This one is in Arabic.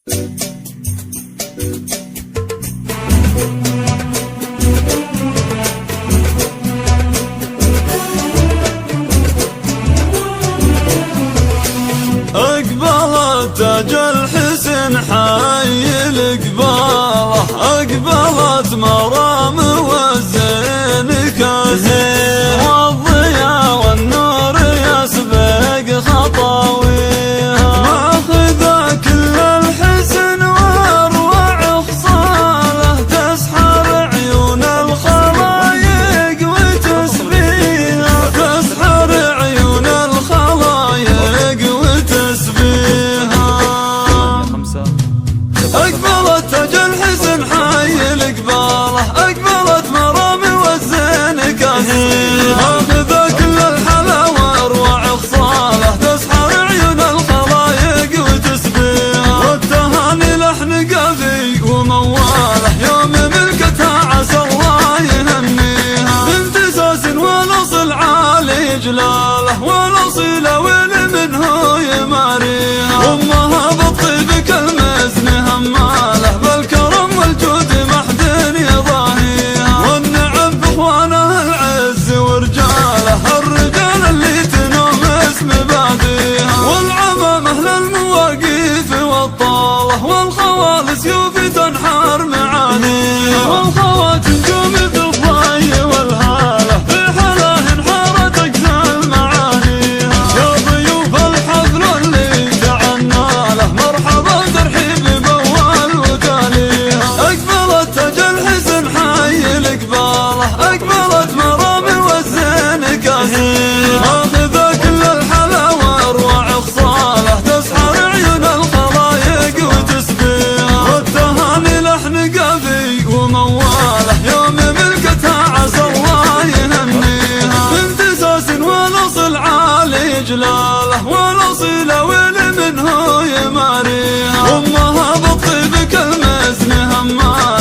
أقبلت تاج الحسن حي القبالة، أقبلت مرام والزين كاسين، والضياء والنور يسبق خطاويها، ماخذة كل الحسن واروع خصاله، تسحر عيون الخلايق وتسبيها، تسحر عيون الخلايق وتسبيها. أقبلت تاج الحسن حي القبالة، أقبلت مرام والزين كاسين، ماخذة كل الحلا واروع خصاله، تسحر عيون الخلايق وتسبيها، والتهاني لحن قافي ومواله، يوم ملكتها عسى الله يهنيها، بنت ساس والاصل عالي جلاله، والاصيله وين منه يماريها، امها بالطيب كالمزن هماله، بالكرم والجود محد يضاهيها، والنعم باخوانها العز ورجاله، الرجال اللي تنوم اسم باديها، والعمام اهل المواقيف والطاله، والخوال سيوف تنحر معانيها، والخوات نجوم بالضي والهاله، في حلاه انحارت اقسى معانيها، يا ضيوف الحفل اللي تعنا له، مرحبا ترحيب بأول وتاليها. أقبلت تاج الحسن حي القبالة، أقبلت مرام والزين كاسين، ماخذة كل الحلا واروع خصاله، تسحر عيون الخلايق وتسبيها، والتهاني لحن قافي ومواله، يوم ملكتها عسى الله يهنيها، بنت ساس والاصل عالي جلاله، والاصيله وين منه يماريها، امها بالطيب كالمزن هماله،